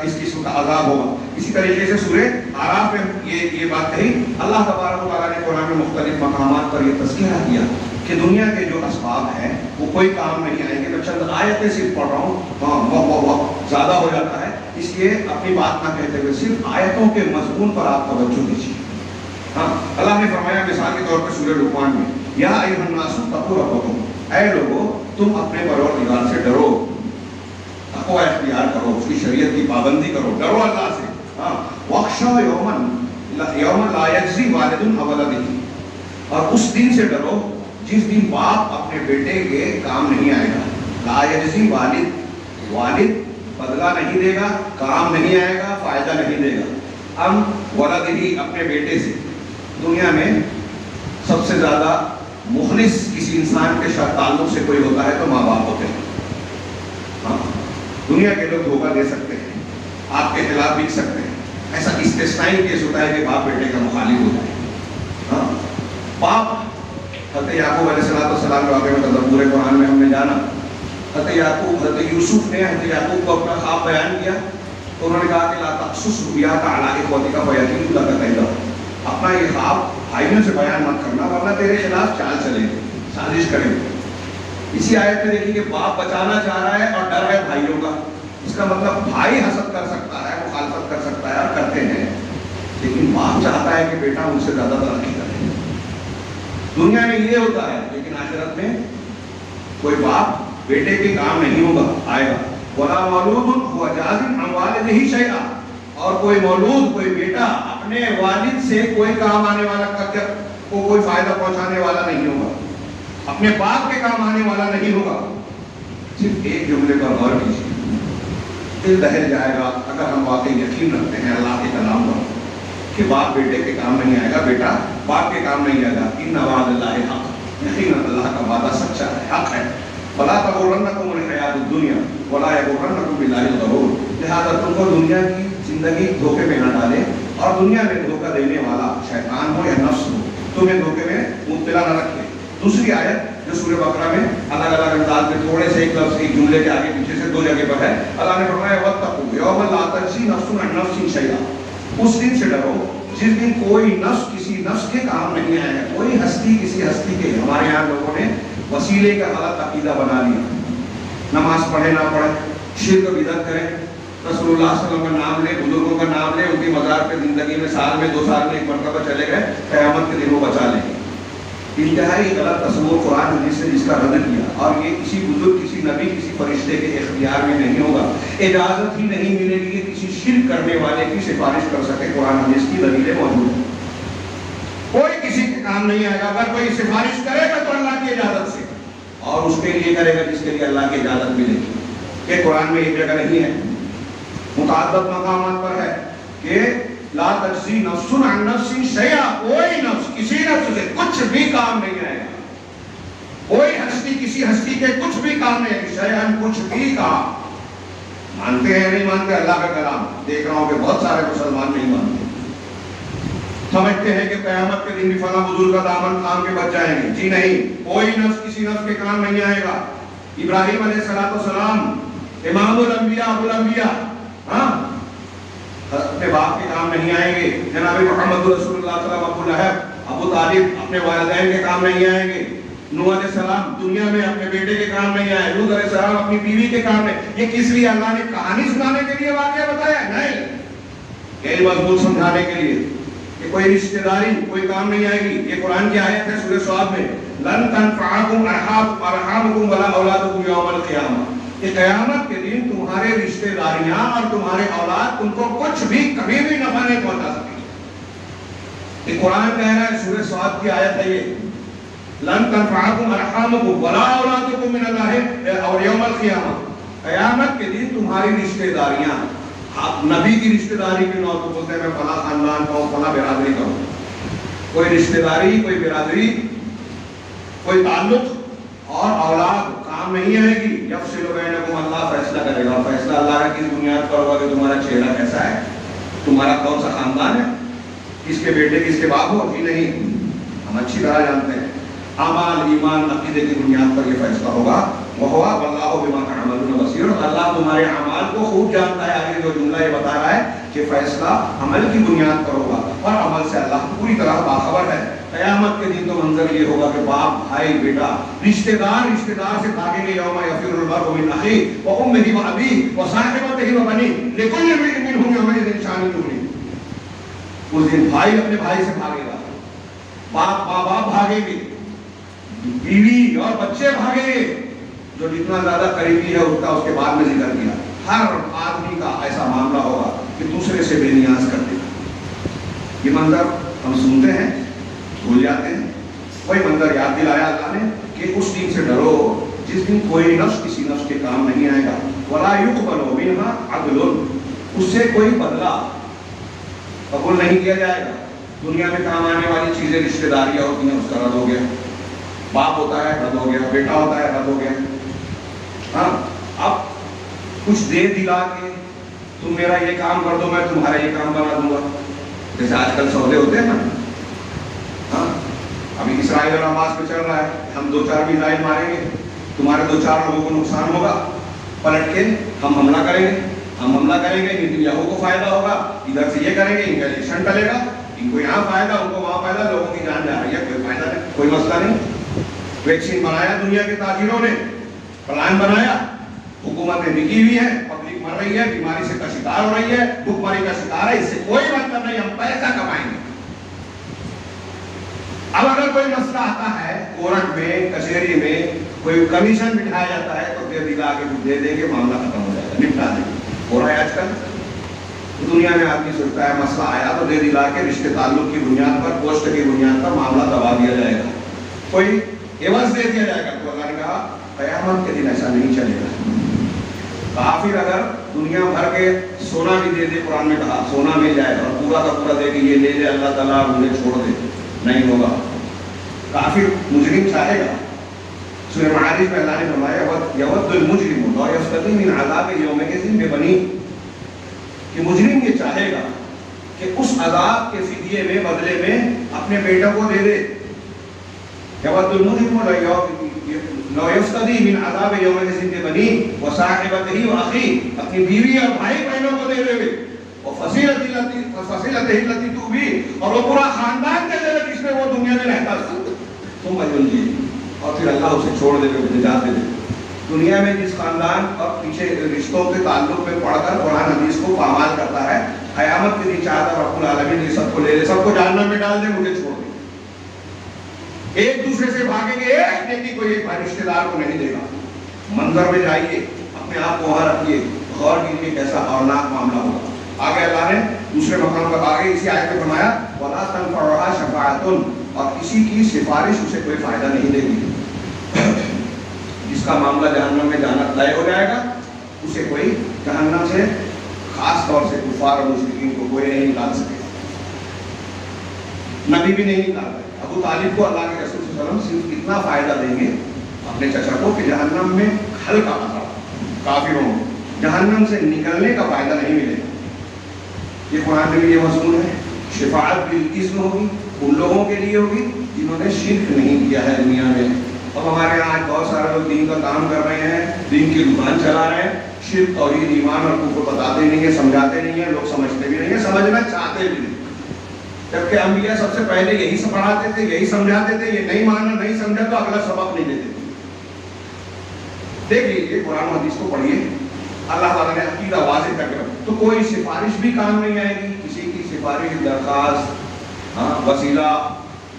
اس قسم کا عذاب ہوگا۔ اسی طریقے سے سورہ اعراف میں یہ بات کہی، اللہ تبارک و تعالیٰ نے قرآن میں مختلف مقامات پر یہ تذکرہ کیا کہ دنیا کے جو اسباب ہیں وہ کوئی کام نہیں آئیں گے۔ میں چند آیتیں صرف پڑھ رہا ہوں، وقت زیادہ ہو جاتا ہے، اس لیے اپنی بات نہ کہتے ہوئے صرف آیتوں کے مضمون پر آپ توجہ دیجیے۔ ہاں، اللہ نے فرمایا مثال کے طور پر سورہ لقمان میں، یا ایھا الناس اتقوا ربکم، اے لوگوں تم اپنے پروردگار سے ڈرو، تقوی اختیار کرو، اس کی شریعت کی پابندی کرو، ڈرو اللہ سے۔ ہاں، واخشوا یوما لا یجزی والد عن ولدہ، اور اس دن سے ڈرو جس دن باپ اپنے بیٹے کے کام نہیں آئے گا۔ لا یجزی والد بدلہ نہیں دے گا، کام نہیں آئے گا، فائدہ نہیں دے گا، ہم ولد ہی اپنے بیٹے سے۔ دنیا میں سب سے زیادہ مخلص کسی انسان کے ساتھ تعلق سے کوئی ہوتا ہے تو ماں باپ ہوتے ہیں۔ ہاں، دنیا کے لوگ دھوکہ دے سکتے ہیں، آپ کے خلاف لکھ سکتے ہیں، ایسا استثنائی کیس ہوتا ہے کہ باپ بیٹے کا مخالف ہو جائے۔ ہاں، باپ حضرت یعقوب علیہ السلام کے واقعے میں تدبر قرآن میں ہم نے جانا، حضرت یوسف نے حضرت یعقوب کو اپنا خواب بیان کیا تو انہوں نے کہا کہ لا تقصص رؤیاک علی اخوتک فیکیدوا لک کیدا، اپنا یہ خواب بھائیوں سے بیان مت کرنا ورنہ تیرے خلاف چال چلیں گے، سازش کریں گے۔ اسی آیت میں دیکھیے کہ باپ بچانا چاہ رہا ہے اور ڈر ہے بھائیوں کا، اس کا مطلب بھائی حسد کر سکتا ہے، مخالفت کر سکتا ہے اور کرتے ہیں، لیکن باپ چاہتا ہے کہ بیٹا ان سے زیادہ ترقی کرے۔ دنیا میں یہ ہوتا ہے، لیکن آخرت میں کوئی باپ بیٹے کے کام نہیں ہوگا، آئے گا۔ وَلَا مَوْلُودٌ هُوَ جَازٍ عَنْ وَالِدِهِ شَيْئًا، اور کوئی مولود، کوئی بیٹا اپنے والد سے کوئی کام آنے والا کو کوئی فائدہ پہنچانے والا نہیں ہوگا، اپنے باپ کے کام آنے والا نہیں ہوگا۔ صرف ایک جملے پر غور کیجیے، دل دہل جائے گا اگر ہم واقعی یقین رکھتے ہیں اللہ کے کلام پر کہ باپ بیٹے کے کام نہیں آئے گا، بیٹا باپ کے کام نہیں آئے گا۔ ان وعد اللہ حق، یقیناً اللہ کا وعدہ سچا ہے، حق ہے۔ وَلَا تَغُرَّنَّكُمُ الْحَيَاةُ الدُّنْيَا وَلَا يَغُرَّنَّكُم بِاللَّهِ الْغَرُورُ، لہٰذا تم کو دنیا کی زندگی دھوکے میں نہ ڈالے، اور دنیا میں دھوکہ دینے والا شیطان ہو یا نفس ہو تمہیں دھوکے میں مبتلا نہ رکھے۔ دوسری آیت جو سورہ بقرہ میں الگ الگ انداز میں تھوڑے سے ایک لفظ ایک جملے کے آگے پیچھے سے دو جگہ پر ہے، اللہ نے فرمایا وَاتَّقُوا يَوْمًا لَا تَجْزِي نَفْسٌ عَن نَفْسٍ شَيْئًا، اس دن سے ڈرو جس دن کوئی نفس کسی نفس کے کام نہیں آئے گا، کوئی ہستی کسی ہستی کے۔ ہمارے یہاں لوگوں نے وسیلے کا غلط عقیدہ بنا لیا، نماز پڑھے نہ پڑھے، شرک بدعت کریں، رسول اللہ صلی اللہ علیہ وسلم کا نام لے، بزرگوں کا نام لے، ان کی مزار پہ زندگی میں سال میں 2 سال میں ایک مرتبہ چلے گئے، قیامت کے دن وہ بچا لیں گے۔ انتہائی غلط تصور قرآن حدیث سے جس کا رد کیا، اور یہ کسی بزرگ، کسی نبی، کسی فرشتے کے اختیار میں نہیں ہوگا، اجازت ہی نہیں ملے گی کہ کسی شرک کرنے والے کی سفارش کر سکے۔ قرآن حدیث کی دلیلیں موجود ہیں، کوئی کسی کے کام نہیں آئے گا، اگر کوئی سفارش کرے گا تو اللہ کی اجازت سے، اور اس کے لیے کرے گا جس کے لیے اللہ کی اجازت ملے گی۔ یہ قرآن میں ایک جگہ نہیں ہے، متعدد مقامات پر ہے کہ لا تجزی نفس عن نفس شیئا، کوئی نفس کسی نفس سے کچھ بھی کام نہیں آئے گا، کوئی ہستی کسی ہستی کے کچھ بھی کام نہیں ہے، شیئا کچھ بھی کام۔ مانتے ہیں نہیں مانتے اللہ کا کلام؟ دیکھ رہا ہوں کہ بہت سارے مسلمان نہیں مانتے، سمجھتے ہیں کہ قیامت کے دن بھی فلاں بزرگ کا دامن تھام کے بچ جائیں گے۔ جی نہیں، کوئی نفس کسی نفس کے کام نہیں آئے گا۔ ابراہیم علیہ السلام امام الانبیاء ابو الانبیاء، ہاں، اپنے باپ کے کام نہیں آئیں گے۔ جناب محمد رسول اللہ صلی اللہ علیہ وسلم ابو لہب ابو طالب اپنے والدین کے کام نہیں آئیں گے. نوح علیہ السلام دنیا میں اپنے بیٹے کے کام نہیں آئے. لوط علیہ السلام اپنی بیوی کے کام نہیں. یہ کس لیے اللہ نے کہانی سنانے کے لیے واقعہ بتایا؟ نہیں, یہی مضمون سمجھانے کے لیے کہ کوئی رشتہ داری کوئی کام نہیں آئے گی. یہ قرآن کی آیت ہے سورہ صاد میں, لن تنفعکم ارحامکم ولا اولادکم یوم القیامہ. کہ قیامت کے دن تمہارے رشتہ داریاں اور تمہارے اولاد تم کو کچھ بھی کبھی بھی نفع نہیں پہنچا سکتی. یہ قرآن کہہ رہا ہے, سورہ صاد کی آیت ہے یہ, لن تنفعکم ارحامکم ولا اولادکم من اللہ اور یوم القیامہ. قیامت کے دن تمہاری رشتہ داریاں, آپ نبی کی رشتہ داری کے نام کو بولتے ہیں میں فلاں خاندان کا ہوں, فلاں برادری کا ہوں. کوئی رشتہ داری, کوئی برادری, کوئی تعلق اور اولاد کام نہیں آئے گی. یفصل بینکم, اللہ فیصلہ کرے گا. فیصلہ اللہ کا کس بنیاد پر ہوگا کہ تمہارا چہرہ کیسا ہے, تمہارا کون سا خاندان ہے, کس کے بیٹے کس کے باپ ہو. جی نہیں, ہم اچھی طرح جانتے ہیں اعمال ایمان عقیدے کی بنیاد پر یہ فیصلہ ہوگا. وَهُوَ وَاللَّهُ بِمَا تَعْمَلُونَ بَصِيرٌ. اللہ تمہارے اعمال کو خوب جانتا ہے. آگے جو جملہ یہ بتا رہا ہے کہ فیصلہ عمل کی بنیاد پر ہوگا اور عمل سے اللہ پوری طرح باخبر ہے. قیامت کے دن تو منظر یہ ہوگا کہ باپ بھائی بیٹا, رشتہ دار سے بھاگیں گے. یوم یفر المرء من اخیہ وامہ وابیہ وصاحبتہ وبنیہ لکل امرئ منہم یومئذ شأن یغنیہ. اس دن بھائی اپنے بھائی سے بھاگے گا, باپ ماں باپ بھاگیں گے, بیوی اور بچے بھاگیں گے. جو جتنا زیادہ قریبی ہے اس کا اس کے بعد میں ذکر کیا. ہر آدمی کا ایسا معاملہ ہوگا کہ دوسرے سے بے نیاز کر دے گا. یہ منظر ہم سنتے ہیں بھول جاتے ہیں. کوئی منظر یاد دلایا اللہ نے کہ اس دن سے ڈرو جس دن کوئی نفس کسی نفس کے کام نہیں آئے گا. ولا یقبل منها عدل, اس سے کوئی بدلہ قبول نہیں کیا جائے گا. دنیا میں کام آنے والی چیزیں رشتہ داریاں ہوتی ہیں, اس کا رد ہو گیا. باپ ہوتا ہے رد ہو گیا, بیٹا ہوتا ہے رد ہو گیا. ہاں, اب کچھ دے دلا کے تم میرا یہ کام کر دو میں تمہارا یہ کام بنا دوں گا, جیسے آج کل سودے ہوتے ہیں نا. ہاں, ابھی اسرائیل اور حماس پہ چل رہا ہے, ہم 2-4 میزائل ماریں گے, تمہارے 2-4 لوگوں کو نقصان ہوگا, پلٹ کے ہم حملہ کریں گے. ہم حملہ کریں گے, نیتنیاہو کو فائدہ ہوگا, ادھر سے یہ کریں گے, ان کا الیکشن ٹلے گا, ان کو یہاں فائدہ ان کو وہاں فائدہ, لوگوں کی جان جا رہی ہے, کوئی فائدہ نہیں, کوئی مسئلہ نہیں. ویکسین بنایا دنیا کے تاجروں نے, پلان بنایا, حکومتیں بکی ہوئی ہیں, پبلک مر رہی ہے, بیماری سے کا شکار ہو رہی ہے, بھوک ماری کا شکار ہے, اس سے کوئی مطلب نہیں, ہم پیسہ کمائیں گے. اب اگر کوئی مسئلہ آتا ہے کورٹ میں, کچہری میں, کوئی کمیشن بٹھایا جاتا ہے تو دے دلا کے دے دیں گے, معاملہ ختم ہو جائے گا, نپٹا دیں گے. ہو رہا ہے آج کل دنیا میں. آدمی سوچتا ہے مسئلہ آیا تو دے دلا کے رشتے تعلق کی بنیاد پر, پوسٹ کی بنیاد پر معاملہ دبا دیا جائے گا, کوئی عوض دے دیا جائے گا. تو اللہ نے کہا قیامت کے دن ایسا نہیں چلے گا. کافر اگر دنیا بھر کے سونا بھی دے دے, قرآن میں کہا سونا مل جائے اور پورا کا پورا دے کہ یہ لے لے اللہ تعالیٰ مجھے چھوڑ دے, نہیں ہوگا. کافر مجرم چاہے گا. سورہ معارج میں اللہ نے فرمایا یود المجرم لا یفتدی من عذاب یومئذ ببنیہ, کہ مجرم یہ چاہے گا کہ اس عذاب کے فدیے میں, بدلے میں اپنے بیٹا کو دے دے. یود المجرم لا یفتدی من عذاب یومئذ ببنیہ وصاحبتہ واخیہ, اپنی بیوی اور بھائی بہنوں کو دے دے, فصیلتہ التی تؤویہ, اور وہ پورا خاندان دے دے جس میں وہ دنیا میں رہتا تھا. تم ینجیہ, اور پھر اللہ اسے چھوڑ دے گا, نجات دے دے. دنیا میں جس خاندان اور پیچھے رشتوں کے تعلق میں پڑھ کر قرآن حدیث کو پامال کرتا ہے, قیامت کے دن چاہتا رب العالمین یہ سب کو لے لے, سب کو جہنم میں ڈال دے, مجھے چھوڑ دے. ایک دوسرے سے بھاگیں گے, ایک نیکی کو ایک رشتے دار کو نہیں دے گا. منظر میں جائیے, اپنے آپ کو وہاں رکھیے, غور کیجیے کیسا اورناک معاملہ ہوگا. آگے اللہ نے دوسرے مقام پر آگے اسی آیت میں فرمایا وَلَا تَنْفَعُهَا شَفَاعَةٌ, اور کسی کی سفارش اسے کوئی فائدہ نہیں دے گی. جس کا معاملہ جہنم میں جانا طے ہو جائے گا, اسے کوئی جہنم سے خاص طور سے کفار اور مشرکین کو کوئی نہیں نکال سکے, نبی بھی نہیں نکال سکے. ابو طالب کو اللہ کے رسول صلی اللہ علیہ وسلم صرف اتنا فائدہ دیں گے اپنے چچا کو کہ جہنم میں ہلکا عذاب, کافروں جہنم سے نکلنے کا فائدہ نہیں ملے گا. یہ قرآن میں یہ مضمون ہے. شفاعت بالاذن ہوگی ان لوگوں کے لیے ہوگی جنہوں نے شرک نہیں کیا ہے دنیا میں. اب ہمارے یہاں بہت سارے لوگ دین کا کام کر رہے ہیں, دین کی دکان چلا رہے ہیں, شرک توحید ایمان اور کفر بتاتے نہیں ہیں, سمجھاتے نہیں ہیں, لوگ سمجھتے بھی نہیں ہیں, سمجھنا چاہتے بھی نہیں. جبکہ انبیاء سب سے پہلے یہی سے پڑھاتے تھے، یہی سمجھاتے تھے. یہ نہیں مانا، نہیں سمجھا تو اگلا سبق نہیں دیتے تھے. دیکھ لیجیے قرآن و حدیث کو پڑھیے، اللہ تعالیٰ نے عقیدہ واضح کر کے رکھا. تو کوئی سفارش بھی کام نہیں آئے گی، کسی کی سفارش، درخواست، وسیلہ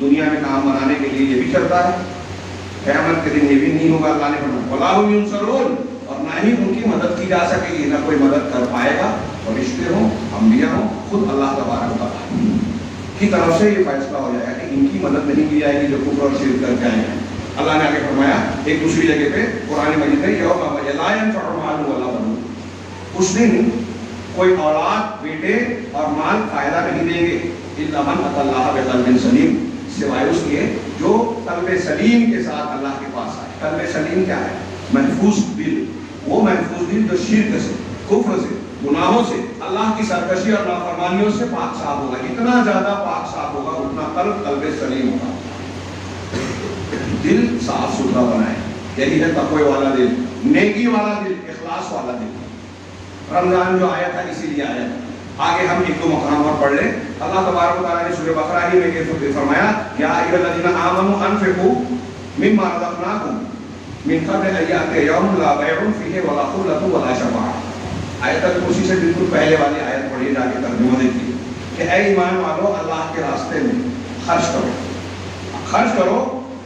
دنیا میں کام بنانے کے لیے یہ بھی چلتا ہے. قیامت کے دن یہ بھی نہیں ہوگا. اللہ نے فرمایا وَلَا هُمْ يُنصَرُونَ، اور نہ ہی ان کی مدد کی جا سکے گی، نہ کوئی مدد کر پائے گا. فرشتے ہوں، انبیاء ہوں، خود اللہ تبارک و تعالیٰ کی طرف سے یہ فیصلہ ہو جائے گا کہ ان کی مدد نہیں کی جائے گی جو کفر اور شرک کر کے آئے ہیں. اللہ نے آگے فرمایا ایک دوسری جگہ پہ قرآن مجید میں یوم لَا يَنفَعُ مَالٌ وَلَا بَنُونَ، اس دن کوئی اولاد، بیٹے اور مال فائدہ نہیں دیں گے. إِلَّا مَنْ أَتَى اللَّهَ بِقَلْبٍ سَلِيمٍ، سوائے اس کے جو قلب سلیم کے ساتھ اللہ کے پاس آئے. قلب سلیم کیا ہے؟ محفوظ دل. وہ محفوظ دل جو شرک سے، کفر سے، گناہوں سے، اللہ کی سرکشی اور نافرمانیوں سے پاک صاف ہوگا. جتنا زیادہ پاک صاف ہوگا اتنا قلب سلیم ہوگا. دل صاف ستھرا بنائے، یہی ہے تقوی والا دل، نیکی والا دل، اخلاص والا دل. رمضان جو آیا تھا اسی لیے آیا تھا. آگے ہم ایک دو مقام اور پڑھ لیں. اللہ تبارک و تعالیٰ نے سورہ بقرہ ہی میں فرمایا یا ایھا الذین آمنوا انفقوا مما رزقناکم من قبل ان یأتی یوم لا بیع فیہ ولا خلۃ ولا شفاعۃ. آیت الکرسی سے بالکل پہلے والی آیت پڑھیے، جا کے ترجمہ دیکھیے کہ اے ایمان والو اللہ کے راستے میں خرچ کرو. خرچ کرو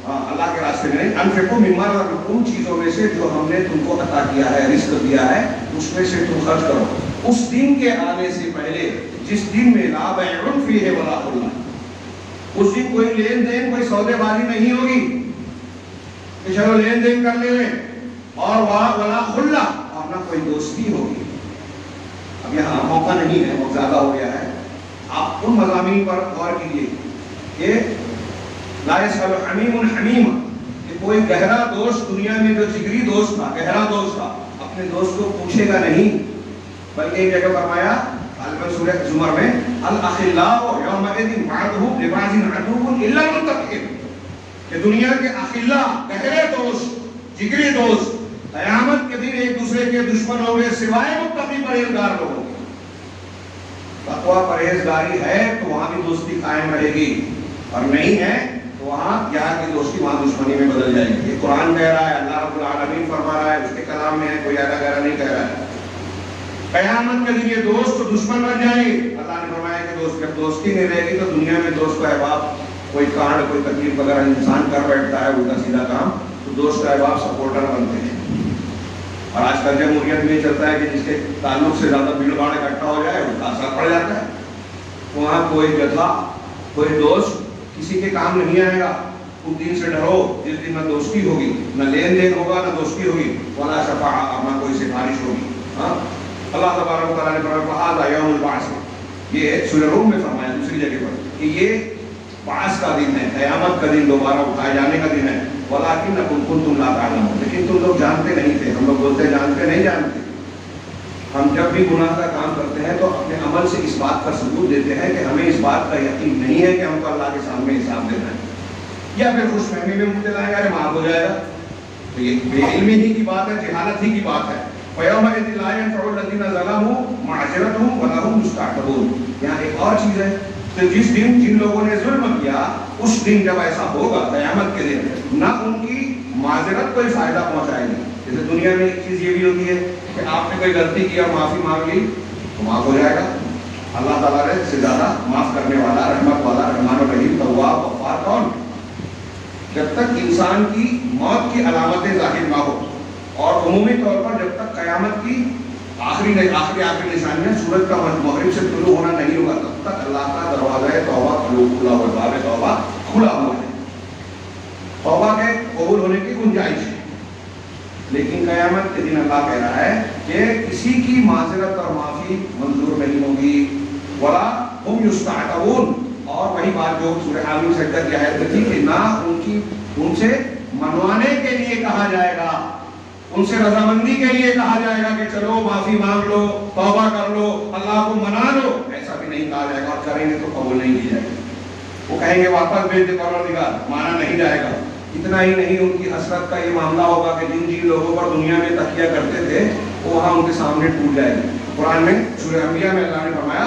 اللہ کے راستے میں. انفقوا مما رزقناکم، ان چیزوں میں سے جو ہم نے تم کو عطا کیا ہے، رزق دیا ہے، اس میں سے تم خرچ کرو اس دن کے آنے سے پہلے جس دن میں لا بیع فیہ ولا خلۃ، اس دن کوئی لین دین، کوئی سودے بازی نہیں ہوگی کہ چلو لین دین کر لیں، اور ولا خلۃ، اور نہ کوئی دوستی ہوگی. اب یہاں موقع نہیں ہے، وقت زیادہ ہو گیا ہے. آپ ان مضامین پر غور کیجیے کہ لا یسأل حمیم حمیما، کہ کوئی گہرا دوست دنیا میں جو جگری دوست تھا، گہرا دوست تھا، اپنے دوست کو پوچھے گا نہیں. بلکہ ایک جگہ فرمایا سورہ زمر میں الاخلاء یومئذ بعضهم لبعض عدو الا المتقین، کہ دنیا کے اخلاء، گہرے دوست، جگری دوست، قیامت کے دن ایک دوسرے کے دشمن ہوں گے سوائے متقی پرہیزگار لوگوں کے. تقویٰ پرہیزگاری ہے تو وہاں بھی دوستی قائم رہے گی، اور نہیں ہے تو وہاں یہاں کی دوستی وہاں دشمنی میں بدل جائے گی. یہ قرآن کہہ رہا ہے، اللہ رب العالمین فرما رہا ہے، اس کے کلام میں ہے، کوئی ایسا گہرا نہیں کہہ رہا ہے. قیامت کے دن یہ دوست دشمن بن جائیں گے. اللہ نے فرمایا کہ دوست جب دوستی نہیں رہے گی تو دنیا میں دوست کا احباب، کوئی کانڈ، کوئی تکلیف اگر انسان کر بیٹھتا ہے الٹا سیدھا کام، تو دوست کا احباب سپورٹر بنتے ہیں. اور آج کل جمہوریت میں چلتا ہے کہ جس کے تعلق سے زیادہ بھیڑ بھاڑ اکٹھا ہو جائے اس کا اثر پڑ جاتا ہے. وہاں کوئی جتھا، کوئی دوست کسی کے کام نہیں آئے گا. اس دن سے ڈرو جس دن نہ دوستی ہوگی، نہ لین دین ہوگا، نہ دوستی ہوگی، ولا شفاعۃ، اور نہ کوئی سفارش ہوگی. اللہ تبارک و تعالیٰ نے فرمایا ھذا یوم البعث، یہ سورہ روم میں فرمایا دوسری جگہ پر کہ یہ بعث کا دن ہے، قیامت کا دن، دوبارہ اٹھائے جانے کا دن ہے. وَلَٰكِنَّكُمْ كُنتُمْ لَا تَعْلَمُونَ، لیکن تم لوگ جانتے نہیں تھے. ہم لوگ بولتے جانتے نہیں جانتے. ہم جب بھی گناہ کا کام کرتے ہیں تو اپنے عمل سے اس بات کا ثبوت دیتے ہیں کہ ہمیں اس بات کا یقین نہیں ہے کہ ہم کو اللہ کے سامنے حساب دینا ہے، یا پھر خوش فہمی میں مبتلا ہے، ارے معاف ہو جائے گا. تو یہ بے علمی ہی کی بات ہے، جہالت ہی کی بات ہے. فَيَوْمَئِذٍ لَا يَنفَعُ الَّذِينَ ظَلَمُوا مَعْذِرَتُهُمْ وَلَا هُمْ يُسْتَعْتَبُونَ. یہاں ایک اور چیز ہے کہ جس دن جن لوگوں نے ظلم کیا، اس دن جب ایسا ہوگا قیامت کے دن، نہ ان کی معذرت کوئی فائدہ پہنچائے گی. جیسے دنیا میں ایک چیز یہ بھی ہوتی ہے کہ آپ نے کوئی غلطی کی اور معافی مانگ لی تو معاف ہو جائے گا. اللہ تعالیٰ نے سے زیادہ معاف کرنے والا، رحمت والا، رحمان الرحیم، تواب، غفار کون؟ جب تک انسان کی موت کی علامتیں ظاہر نہ ہو، اور عمومی طور پر جب تک قیامت کی آخری نشانیاں سورج کا مغرب سے طلوع ہونا نہیں ہوگا، تب تک اللہ کا دروازہ توبہ کھلا ہوا ہے، باب توبہ کھلا ہوا ہے. توبہ کے قبول ہونے کی گنجائش ہے. لیکن قیامت کے دن اللہ کہہ رہا ہے کہ کسی کی معذرت اور معافی منظور نہیں ہوگی. ولا هم یستعتبون، اور وہی بات جو سورہ حامیم سجدہ کی آیت میں تھی کہ نہ ان سے منوانے کے لیے کہا جائے گا، ان سے رضامندی کے لیے کہا جائے گا کہ چلو معافی مانگ لو، توبہ کر لو، اللہ کو منا لو. ایسا بھی نہیں کہا جائے گا، اور کریں گے تو قبول نہیں کی جائے گی. وہ کہیں گے واپس بھیج دے پروردگار، مانا نہیں جائے گا. اتنا ہی نہیں، ان کی حسرت کا یہ معاملہ ہوگا کہ جن لوگوں پر دنیا میں تکیہ کرتے تھے وہ وہاں ان کے سامنے ٹوٹ جائے گی. قرآن میں سورہ انبیاء میں اللہ نے فرمایا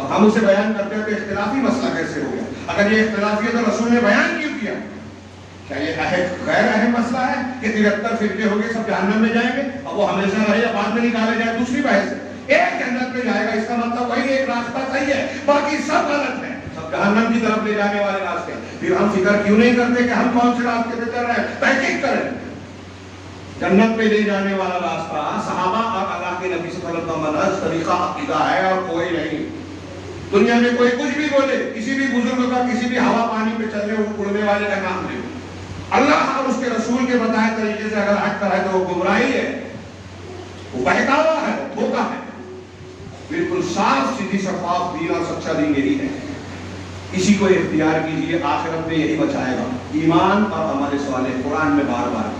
اب ہم اسے بیان کرتے ہیں تو اختلافی مسئلہ کیسے ہو گیا؟ اگر یہ اختلافی ہے تو رسول نے بیان کیوں کیا؟ کیا یہ غیر اہم مسئلہ ہے کہ 73 فرقے ہو گئے سب جہنم میں جائیں گے اور وہ ہمیشہ رہے یا بعد میں نکالے جائے؟ دوسری بحث ہے، ایک جنت میں جائے گا، اس کا مطلب وہی ایک راستہ صحیح ہے، باقی سب غلط ہے، سب جہنم کی طرف لے جانے والے راستے ہیں۔ پھر ہم فکر کیوں نہیں کرتے کہ ہم کون سے راستے پہ چل رہے ہیں؟ تحقیق کریں۔ جنت پہ لے جانے والا راستہ صحابہ اور اللہ کے نبی صلی اللہ علیہ وسلم کا منہج، طریقہ، عقیدہ ہے اور کوئی نہیں۔ دنیا میں کوئی کچھ بھی بولے، کسی بھی بزرگ کا، کسی بھی ہوا پانی پہ چلنے اڑنے والے کا نام لے، اللہ اور اس کے رسول کے بتائے طریقے سے اگر ہٹ کر ہے تو وہ گمراہی ہے، وہ بہکاوا ہے، دھوکہ ہے۔ بالکل صاف سیدھی شفاف دین اور سچا دین یہی ہے، اسی کو اختیار کیجیے، آخرت میں یہی بچائے گا۔ ایمان اور عمل صالح، قرآن میں بار بار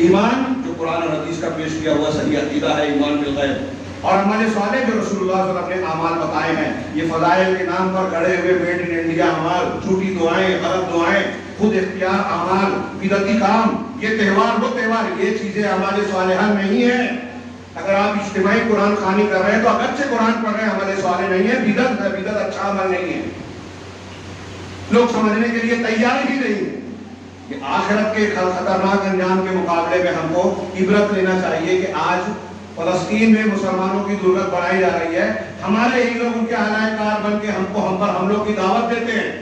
ایمان جو قرآن اور حدیث کا پیش کیا ہوا صحیح عقیدہ ہے، ایمان بالغیب، اور عمل صالح جو رسول اللہ صلی اللہ علیہ وسلم نے اعمال بتائے ہیں، یہ فضائل کے نام پر گڑے ہوئے میڈ ان انڈیا اعمال، جھوٹی دعائیں، غلط دعائیں، خود اختیار اعمال، بدعتی کام، یہ تہوار وہ تہوار، یہ چیزیں عمل صالحہ نہیں ہیں۔ اگر آپ اجتماعی قرآن خوانی کر رہے ہیں تو اگرچہ قرآن پڑھ رہے ہیں، عمل صالح نہیں ہے، بدعت ہے، بدعت اچھا عمل نہیں ہے۔ لوگ سمجھنے کے لیے تیار ہی نہیں ہے کہ آخرت کے خطرناک انجام کے مقابلے میں ہم کو عبرت لینا چاہیے کہ آج فلسطین میں مسلمانوں کی ضرورت بڑھائی جا رہی ہے، ہمارے ہی لوگ ان کے اعلی کار بن کے ہم پر حملوں کی دعوت دیتے ہیں،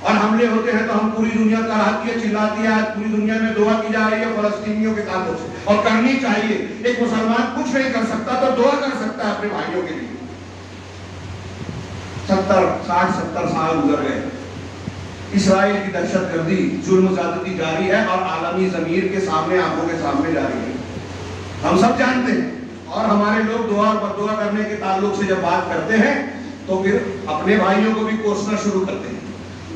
اور حملے ہوتے ہیں تو ہم پوری دنیا کراہتی ہے، چلاتی ہے۔ آج پوری دنیا میں دعا کی جا رہی ہے فلسطینیوں کے تعلق سے، اور کرنی چاہیے۔ ایک مسلمان کچھ نہیں کر سکتا تو دعا کر سکتا ہے اپنے بھائیوں کے لیے۔ 60-70 سال گزر گئے، اسرائیل کی دہشت گردی، ظلم و زیادتی جاری ہے اور عالمی ضمیر کے سامنے، آنکھوں کے سامنے جاری ہے، ہم سب جانتے ہیں۔ اور ہمارے لوگ دعا اور بددعا کرنے کے تعلق سے جب بات کرتے ہیں تو پھر اپنے بھائیوں کو بھی کوسنا شروع کرتے ہیں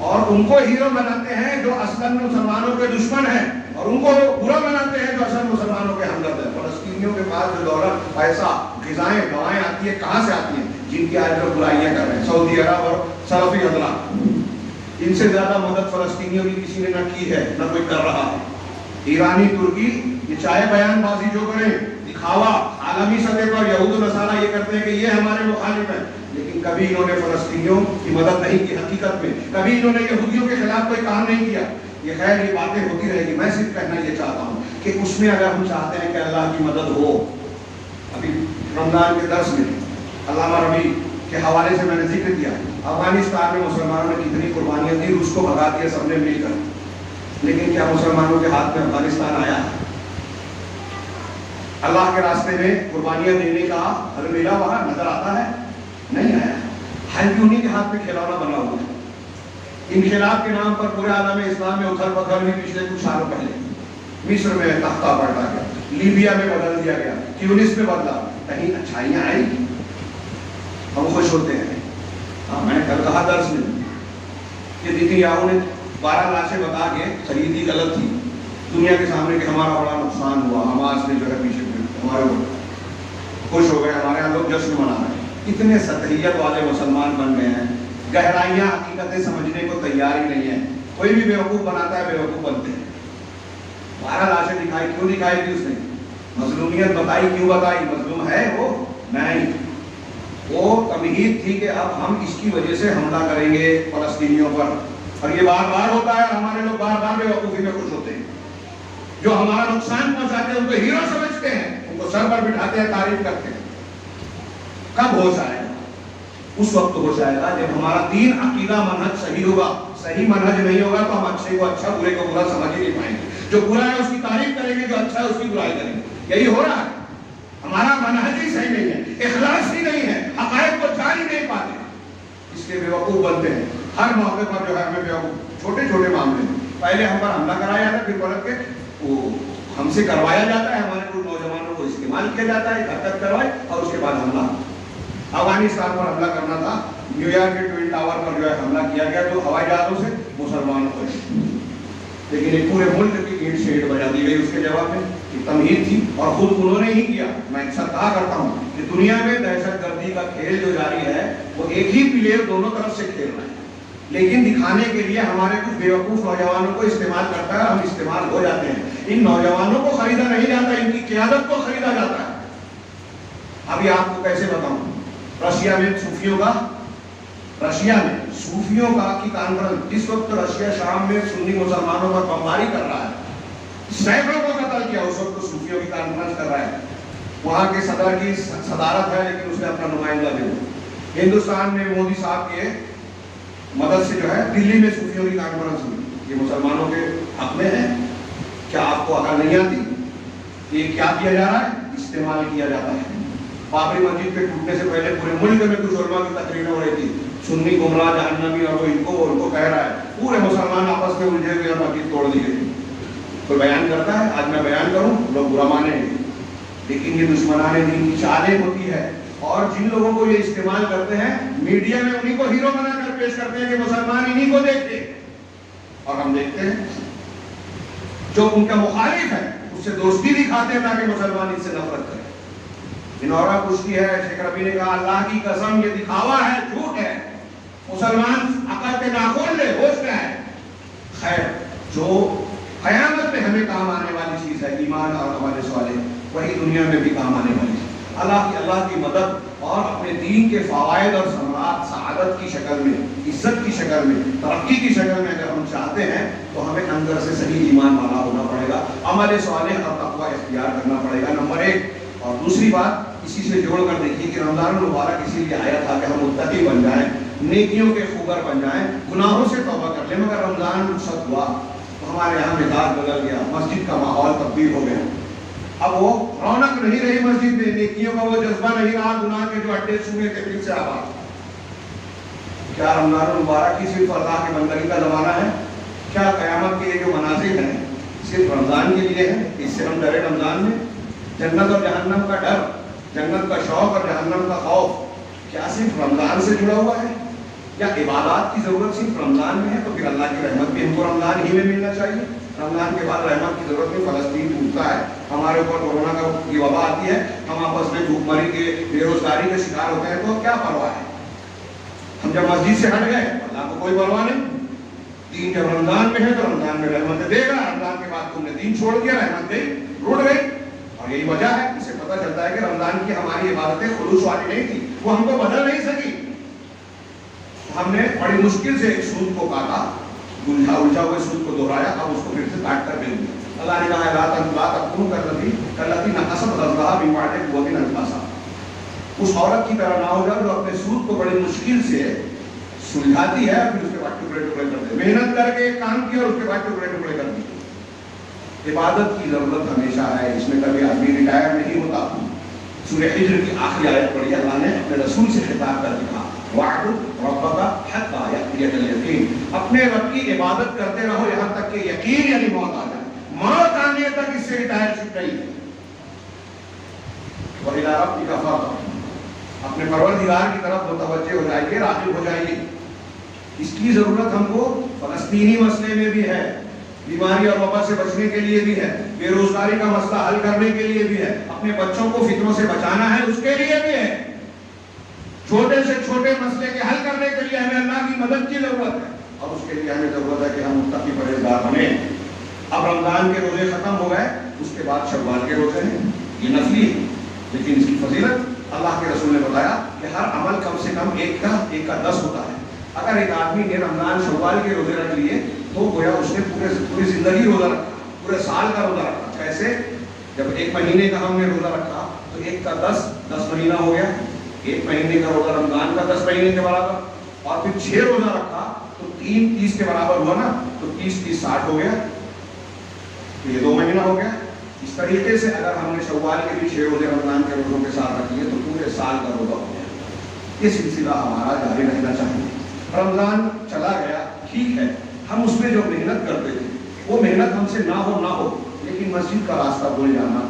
اور ان کو ہیرو بناتے ہیں جو اصلاً مسلمانوں کے دشمن ہیں، اور ان کو برا بناتے ہیں جو اصل مسلمانوں کے ہمدرد ہیں۔ فلسطینیوں کے پاس جو دولت، پیسہ، غذائیں، دوائیں آتی ہیں، کہاں سے آتی ہیں؟ جن کی آج لوگ برائیاں کر رہے ہیں، سعودی عرب اور سلفی حضرات۔ ان سے زیادہ مدد فلسطینیوں کی کسی نے نہ کی ہے، نہ کوئی کر رہا ہے۔ ایرانی، ترکی، یہ چاہے بیان بازی جو کریں، دکھاوا، عالمی سطح پر یہود و نصارہ یہ کرتے ہیں کہ یہ ہمارے مخالف ہیں، لیکن کبھی انہوں نے فلسطینیوں کی مدد نہیں کی۔ حقیقت میں کبھی انہوں نے یہودیوں کے خلاف کوئی کام نہیں کیا۔ یہ خیر یہ باتیں ہوتی رہے گی، میں صرف کہنا یہ چاہتا ہوں کہ اس میں اگر ہم چاہتے ہیں کہ اللہ کی مدد ہو، ابھی رمضان کے درس میں علامہ ربیع کے حوالے سے میں نے ذکر کیا، افغانستان میں مسلمانوں نے کتنی قربانیاں دی، روس کو بھگا دیا سب نے مل کر، لیکن کیا مسلمانوں کے ہاتھ میں افغانستان آیا؟ اللہ کے راستے میں قربانیاں دینے کا حل ملا وہاں نظر آتا ہے؟ نہیں آیا۔ حل بھی انہیں کے ہاتھ میں کھلونا بنا ہوا ہے۔ انقلاب کے نام پر پورے عالم اسلام میں اتھل پتھل بھی پچھلے کچھ سالوں پہلے مصر میں تختہ پلٹا گیا، لیبیا میں بدل دیا گیا، تیونس میں بدلا، کہیں اچھائیاں آئی؟ ہم خوش ہوتے ہیں۔ میں نے کل کہا درس میں کہ نیتنیاہو نے 12 لاشیں بتا کے خریدی غلط تھی دنیا کے سامنے کہ ہمارا بڑا نقصان ہوا، حماس نے جو ہے پیچھے ہمارے خوش ہو گئے، ہمارے یہاں لوگ جشن منا رہے ہیں۔ اتنے سطحیت والے مسلمان بن گئے ہیں، گہرائیاں حقیقتیں سمجھنے کو تیار ہی نہیں ہے۔ کوئی بھی بیوقوف بناتا ہے، بیوقوف بنتے ہیں۔ 12 لاشیں دکھائی، کیوں دکھائی تھی اس نے؟ مظلومیت بتائی، کیوں بتائی؟ مظلوم ہے وہ نہیں، وہ تمہید تھی کہ اب ہم اس کی وجہ سے حملہ کریں گے فلسطینیوں پر، اور یہ بار بار ہوتا ہے اور ہمارے لوگ بار بار بیوقوفی میں خوش ہوتے ہیں۔ جو ہمارا نقصان پہنچاتے ہیں ان کو ہیرو سمجھتے ہیں، ان کو سر پر بٹھاتے ہیں، تعریف کرتے ہیں۔ کب ہوش آئے گا؟ اس وقت ہوش آئے گا جب ہمارا دین، عقیدہ، منہج صحیح ہوگا۔ صحیح منہج نہیں ہوگا تو ہم اچھے کو اچھا، برے کو برا سمجھ ہی نہیں پائیں گے۔ جو برا ہے اس کی تعریف کریں گے، جو اچھا ہے اس کی برائی کریں گے۔ یہی ہو رہا ہے، ہمارا منہج ہی صحیح نہیں ہے، اخلاص ہی نہیں ہے، حقائق کو جان ہی نہیں پاتے، اس لیے بیوقوف بنتے ہیں۔ ہر موقع پر جو ہے ہمیں بیوقوف، چھوٹے چھوٹے معاملے میں پہلے ہم پر حملہ کرایا جاتا ہے، پھر پلٹ کے وہ ہم سے کروایا جاتا ہے، ہمارے کچھ نوجوانوں کو استعمال کیا جاتا ہے، حرکت کروائے اور اس کے بعد حملہ۔ افغانستان پر حملہ کرنا تھا، نیو یارک کے ٹوئن ٹاور پر جو ہے حملہ کیا گیا تو ہوائی جہازوں سے مسلمانوں کو، لیکن ایک پورے ملک کی اینٹ شیٹ بجا دی گئی اس کے جواب میں۔ تمہید تھی اور خود انہوں نے ہی کیا۔ میں اکثر کہا کرتا ہوں کہ دنیا میں دہشت گردی کا کھیل جو جاری ہے وہ ایک ہی پلیئر دونوں طرف سے کھیل رہا ہے، لیکن دکھانے کے لیے ہمارے کچھ بیوقوف نوجوانوں کو استعمال کرتا ہے، ہم استعمال ہو جاتے ہیں۔ ان نوجوانوں کو خریدا نہیں جاتا، ان کی قیادت کو خریدا جاتا ہے۔ ابھی آپ کو کیسے بتاؤں، رشیا میں صوفیوں کا رشیا میں صوفیوں کی کانفرنس، جس وقت رشیا شام میں سنی مسلمانوں پر بمباری کر رہا ہے، سینکڑوں کو قتل کیا، اس وقت صوفیوں کی کانفرنس کر رہا ہے، وہاں کے صدر کی صدارت ہے لیکن اس نے اپنا نمائندہ دے دیا۔ ہندوستان میں مودی صاحب کے مدد سے جو ہے دلی میں صوفیوں کی کانفرنس ہوئی، یہ مسلمانوں کے حق میں ہے؟ کیا آپ کو عقل نہیں آتی؟ یہ کیا کیا جا رہا ہے؟ استعمال کیا جاتا ہے۔ بابری مسجد کے ٹوٹنے سے پہلے پورے ملک میں کچھ علماء کی تقریریں ہو رہی تھی، سنی گمراہ جہنمی، اور وہ ان کو کہہ رہا ہے، پورے مسلمان آپس میں الجھے ہوئے اور مسجد توڑ دی گئی۔ کوئی بیان کرتا ہے، آج میں بیان کروں لوگ برا مانیں گے، لیکن یہ دشمنان دین کی چالیں ہوتی ہے، اور جن لوگوں کو یہ استعمال کرتے ہیں میڈیا میں انہیں کو ہیرو بنا کر پیش کرتے ہیں کہ مسلمان انہیں کو دیکھتے، اور ہم دیکھتے ہیں جو ان کا مخالف ہے اس سے دوستی دکھاتے ہیں تاکہ مسلمان اس سے نفرت کرے۔ انورا کشتی ہے، شیخ ربی نے کہا اللہ کی قسم یہ دکھاوا ہے، جھوٹ ہے، مسلمان عقل کے ناخن لے، ہوش میں ہے۔ خیر، جو قیامت میں ہمیں کام آنے والی چیز ہے ایمان اور عمل صالح، وہی دنیا میں بھی کام آنے والی چیز۔ اللہ کی مدد اور اپنے دین کے فوائد اور ثمرات سعادت کی شکل میں، عزت کی شکل میں، ترقی کی شکل میں اگر ہم چاہتے ہیں تو ہمیں اندر سے صحیح ایمان والا ہونا پڑے گا، عمل صالح اور تقوی اختیار کرنا پڑے گا، نمبر 1۔ اور دوسری بات اسی سے جوڑ کر دیکھیے کہ رمضان المبارک اسی لیے آیا تھا کہ ہم متقی بن جائیں، نیکیوں کے خوگر بن جائیں، گناہوں سے توبہ کر لیں۔ مگر رمضان رخصت ہوا تو ہمارے یہاں مزاج بدل گیا، مسجد کا ماحول تبدیل ہو گیا، اب وہ رونق نہیں رہی مسجد میں، نیکیوں کا وہ جذبہ نہیں رہا، گناہ کے جو اڈے سونے تھے پھر سے آباد۔ کیا رمضان المبارک کی صرف اللہ کے بندگی کا زمانہ ہے؟ کیا قیامت کے یہ جو مناظر ہیں صرف رمضان کے لیے ہیں؟ اس سے ہم ڈرے رمضان میں؟ جنت اور جہنم کا ڈر، جنت کا شوق اور جہنم کا خوف کیا صرف رمضان سے جڑا ہوا ہے؟ یا عبادات کی ضرورت صرف رمضان میں ہے؟ تو پھر اللہ کی رحمت بھی ہم کو رمضان ہی میں ملنا چاہیے۔ رمضان کے بعد رحمت کی ضرورت نہیں، فلسطین ٹوٹتا ہے، ہمارے اوپر کورونا کی وبا آتی ہے، ہم آپس میں بھوک مری کے، بے روزگاری کے شکار ہوتے ہیں، تو کیا پرواہ ہے؟ ہم جب مسجد سے ہٹ گئے اللہ کو کوئی پرواہ نہیں۔ دین جب رمضان میں ہے تو رمضان میں رحمت دے گا، رمضان کے بعد تم نے دین چھوڑ دیا، رحمت گئی، روٹ گئی۔ اور یہی وجہ ہے، اس سے پتہ چلتا ہے کہ رمضان کی ہماری عبادتیں خلوص والی نہیں تھی، وہ ہم کو بدل نہیں سکی۔ ہم نے بڑی مشکل سے ایک سود کو کاٹا، الجھا ہوئے سود کو دہرایا، اب اس کو پھر سے کاٹ کر دیں گے۔ اللہ نے کہا لا تکونوا کاللتی نقضت غزلها من بعد قوة انکاسا، اس عورت کی طرح نہ ہو جاؤ جو اپنے سود کو بڑی مشکل سے سلجھاتی ہے اور پھر اس کے بعد ٹکڑے ٹکڑے کر دے۔ محنت کر کے ایک کام کیا اور اس کے بعد ٹکڑے ٹکڑے کر دی۔ عبادت کی ضرورت ہمیشہ ہے، اس میں کبھی آدمی ریٹائر نہیں ہوتا۔ سورہ حجر کی آخری آیت پڑھی، اللہ نے اپنے رسول سے خطاب کر دیا وَاعْبُدْ رَبَّكَ حَتَّىٰ يَأْتِيَكَ الْيَقِينُ، اپنے رب کی عبادت کرتے رہو یہاں تک کہ یقین یعنی موت آ جائے۔ موت آنے تک اس سے ریٹائرشپ نہیں ہے۔ وَإِلَىٰ رَبِّكَ فَارْغَب، اپنے پروردگار کی طرف متوجہ ہو جائیے، راغب ہو جائیے۔ اس کی ضرورت ہم کو فلسطینی مسئلے میں بھی ہے، بیماری اور وبا سے بچنے کے لیے بھی ہے، بے روزگاری کا مسئلہ حل کرنے کے لیے بھی ہے، اپنے بچوں کو فتنوں سے بچانا ہے اس کے لیے بھی ہے، چھوٹے سے چھوٹے مسئلے کے حل کرنے کے لیے ہمیں اللہ کی مدد کی ضرورت ہے، اور اس کے لیے ہمیں ضرورت ہے کہ ہم متقی پرہیزگار بنیں۔ اب رمضان کے روزے ختم ہو گئے، اس کے بعد شوال کے روزے ہیں، یہ نفلی ہے، لیکن اس کی فضیلت اللہ کے رسول نے بتایا کہ ہر عمل کم سے کم ایک کا 10 ہوتا ہے۔ اگر ایک آدمی نے رمضان شوال کے روزے رکھ لیے تو گویا اس نے پوری زندگی روزہ رکھا، پورے سال کا روزہ رکھا۔ کیسے؟ جب ایک مہینے کا ہم نے روزہ رکھا تو ایک کا 10 مہینہ ہو گیا، ایک مہینے کا روزہ رمضان کا 10 مہینے کے برابر، اور پھر 6 روزہ رکھا تو 3 30 کے برابر ہوا نا، تو 30 30 60 ہو گیا، تو یہ 2 مہینہ ہو گیا۔ اس طریقے سے اگر ہم نے شوال کے بھی 6 روزے رمضان کے روزوں کے ساتھ رکھ لیے تو پورے سال کا روزہ ہو گیا۔ یہ سلسلہ ہمارا جاری رہنا چاہیے۔ رمضان چلا گیا، ٹھیک ہے، ہم اس میں جو محنت کرتے تھے وہ محنت ہم سے نہ ہو، لیکن مسجد کا راستہ بھول جانا،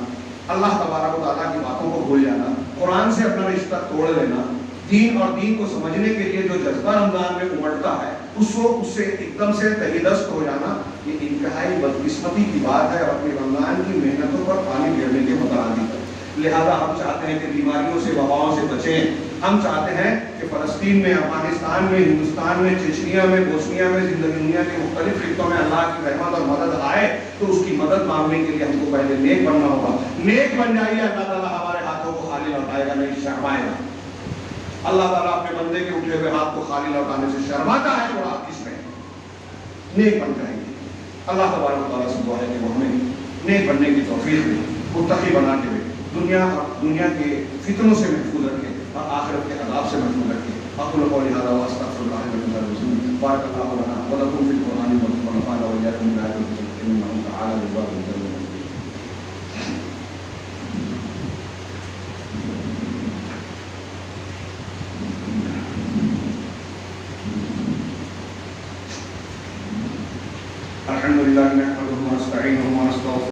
اللہ تبارک و تعالیٰ کی باتوں کو بھول جانا، قرآن سے اپنا رشتہ توڑ لینا، دین اور دین کو سمجھنے کے لیے جو جذبہ رمضان میں امڑتا ہے اس سے ایک دم سے تہیدست ہو جانا، یہ انتہائی بدقسمتی کی بات ہے اور اپنی رمضان کی محنتوں پر پانی پھیرنے کے مترادف ہے۔ لہذا ہم چاہتے ہیں کہ بیماریوں سے، وباؤں سے بچیں۔ ہم چاہتے ہیں کہ فلسطین میں، افغانستان میں، ہندوستان میں، چچنیا میں، بوسنیا میں، دنیا کے مختلف خطوں میں اللہ کی رحمت اور مدد آئے تو اس کی مدد مانگنے کے لیے ہم کو پہلے نیک بننا ہوگا۔ نیک بن جائیے، اللہ تعالیٰ ہمارے ہاتھوں کو خالی لوٹائے گا، نہیں شرمائے گا۔ اللہ تعالیٰ اپنے بندے کے اٹھے ہوئے ہاتھ کو خالی لوٹانے سے شرماتا ہے تو آپ کس میں نیک بن جائیں گے. اللہ تبارک و تعالیٰ سے دعا ہے کہ وہ ہمیں نیک بننے کی توفیق دے, متقی بناتے ہوئے دنیا کے فتنوں سے محفوظ رکھے اور آخرت کے عذاب سے محفوظ رکھے. اقول قولی ھذا واستغفر اللہ لي ولكم. بارك الله لنا ولكم في القرآن ونفعنا وإياكم بما يعلمكم إنه تعالى جواد كريم. الحمد لله